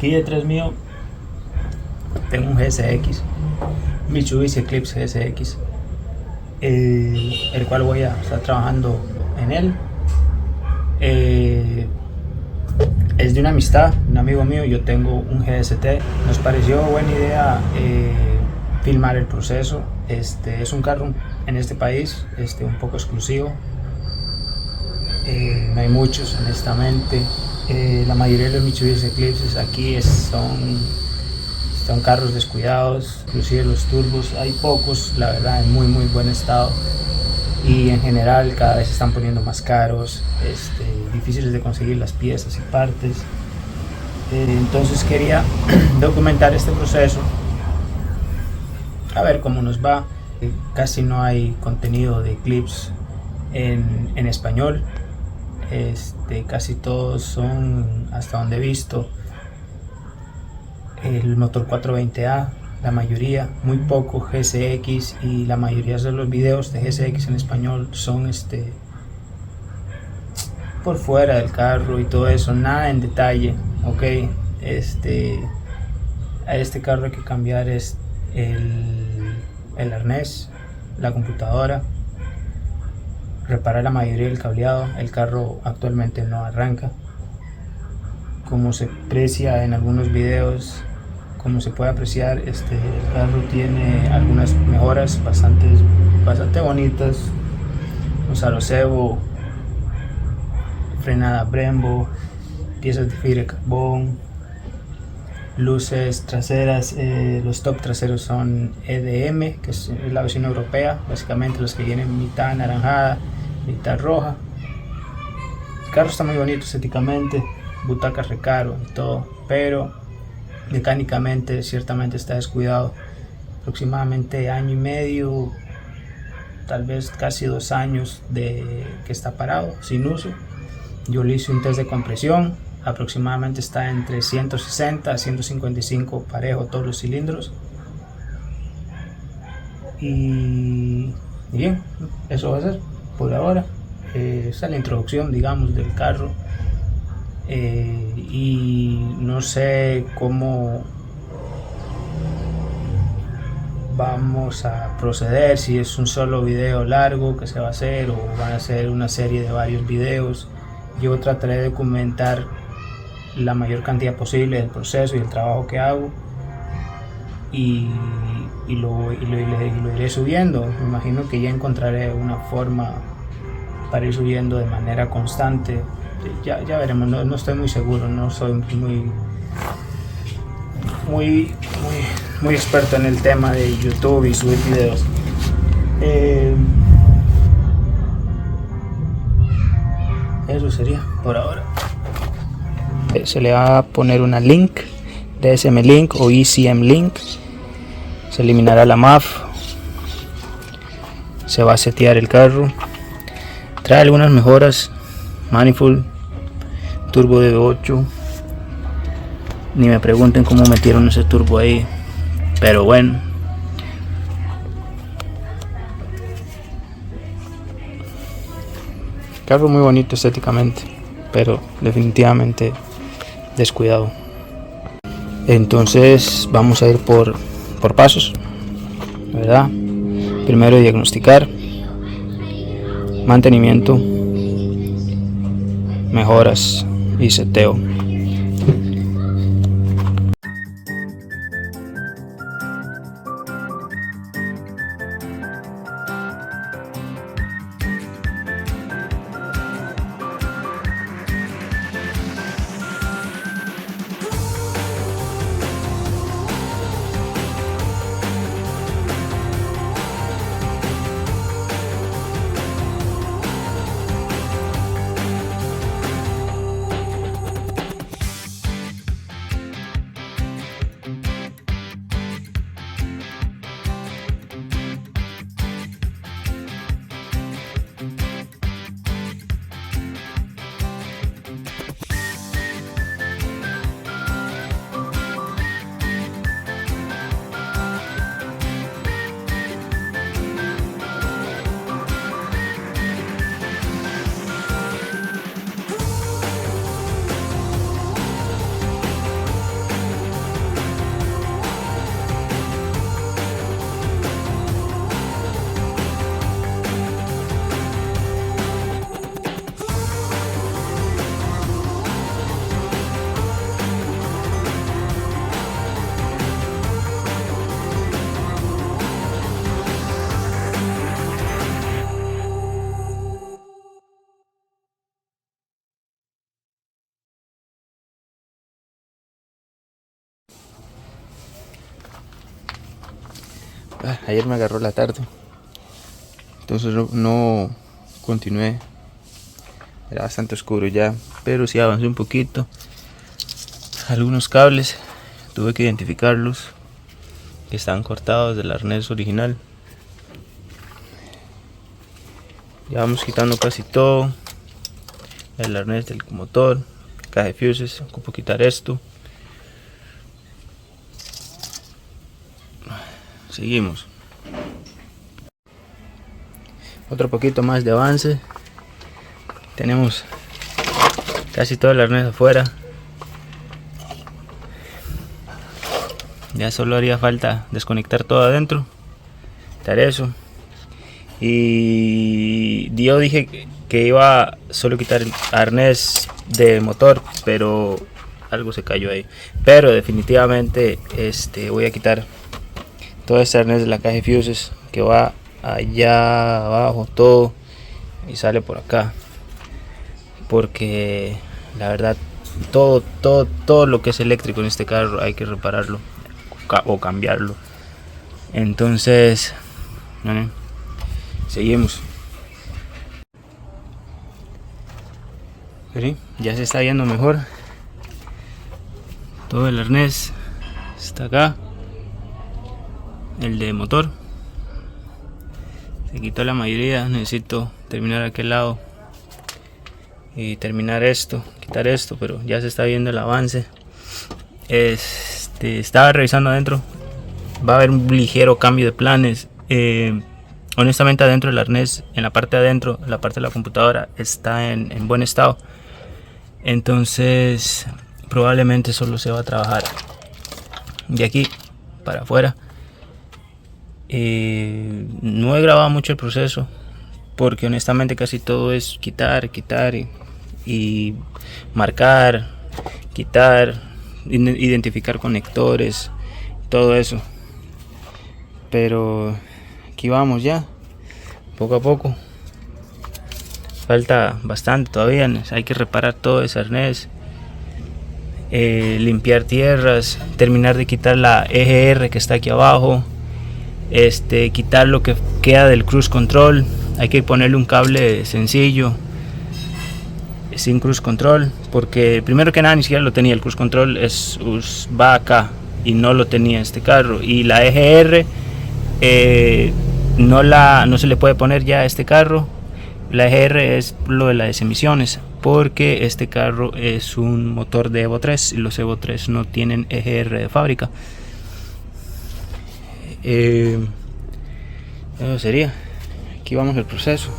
Aquí detrás mío tengo un GSX, Mitsubishi Eclipse GSX, el cual voy a estar trabajando en él. Es de una amistad, un amigo mío. Yo tengo un GST. Nos pareció buena idea filmar el proceso. Es un carro en este país un poco exclusivo. No hay muchos, honestamente. La mayoría de los Mitsubishi Eclipses aquí son carros descuidados, inclusive los turbos hay pocos, la verdad, en muy buen estado, y en general cada vez se están poniendo más caros, difíciles de conseguir las piezas y partes. Entonces quería documentar este proceso, a ver cómo nos va. Casi no hay contenido de clips en español. Casi todos son, hasta donde he visto, el motor 420A, la mayoría, muy poco GSX, y la mayoría de los videos de GSX en español son por fuera del carro y todo eso, nada en detalle. Ok, a este carro hay que cambiar el arnés, la computadora, reparar la mayoría del cableado. El carro actualmente no arranca, como se aprecia en algunos videos. Como se puede apreciar, el carro tiene algunas mejoras bastante bonitas: un Sarosevo, frenada Brembo, piezas de fibra de carbón, luces traseras. Los top traseros son EDM, que es la versión europea, básicamente los que vienen mitad anaranjada, mitad roja. El carro está muy bonito estéticamente, butacas recaro y todo, pero mecánicamente ciertamente está descuidado. Aproximadamente año y medio, tal vez casi 2 años de que está parado, sin uso. Yo le hice un test de compresión, aproximadamente está entre 160 a 155 parejo todos los cilindros. Y bien, eso va a ser por ahora. Esa es la introducción, digamos, del carro. Y no sé cómo vamos a proceder, si es un solo video largo que se va a hacer o van a ser una serie de varios videos. Yo trataré de documentar la mayor cantidad posible del proceso y el trabajo que hago, y lo iré subiendo. Me imagino que ya encontraré una forma para ir subiendo de manera constante. Ya veremos, no estoy muy seguro, no soy muy experto en el tema de YouTube y subir videos. Eso sería por ahora. Se le va a poner una link, DSM Link o ECM Link. Se eliminará la MAF. Se va a setear el carro. Trae algunas mejoras: manifold, turbo de 8. Ni me pregunten cómo metieron ese turbo ahí, pero bueno. Carro muy bonito estéticamente, pero definitivamente descuidado. Entonces vamos a ir por pasos, ¿verdad? Primero diagnosticar, mantenimiento, mejoras y seteo. Ayer me agarró la tarde, entonces no continué. Era bastante oscuro ya, pero sí avancé un poquito. Algunos cables tuve que identificarlos, que estaban cortados del arnés original. Ya vamos quitando casi todo. El arnés del motor, caja de fuses, ocupo quitar esto. Seguimos. Otro poquito más de avance. Tenemos casi todo el arnés afuera. Ya solo haría falta desconectar todo adentro, quitar eso. Y yo dije que iba a solo quitar el arnés de motor, pero algo se cayó ahí. Pero definitivamente voy a quitar todo este arnés de la caja de fuses que va allá abajo, todo, y sale por acá, porque la verdad todo lo que es eléctrico en este carro hay que repararlo o cambiarlo. Entonces seguimos. ¿Sí? Ya se está viendo mejor. Todo el arnés está acá. El de motor se quitó la mayoría. Necesito terminar aquel lado y terminar esto, quitar esto, pero ya se está viendo el avance. Estaba revisando adentro, va a haber un ligero cambio de planes. Honestamente, adentro del arnés, en la parte de adentro, la parte de la computadora está en buen estado, entonces probablemente solo se va a trabajar de aquí para afuera. No he grabado mucho el proceso porque honestamente casi todo es quitar y marcar, quitar, identificar conectores, todo eso. Pero aquí vamos ya, poco a poco. Falta bastante todavía, hay que reparar todo ese arnés, limpiar tierras, terminar de quitar la EGR que está aquí abajo, quitar lo que queda del cruise control. Hay que ponerle un cable sencillo sin cruise control, porque primero que nada ni siquiera lo tenía. El cruise control va acá y no lo tenía este carro, y la EGR no se le puede poner ya a este carro. La EGR es lo de las emisiones, porque este carro es un motor de Evo 3 y los Evo 3 no tienen EGR de fábrica. Eso sería. Aquí vamos el proceso.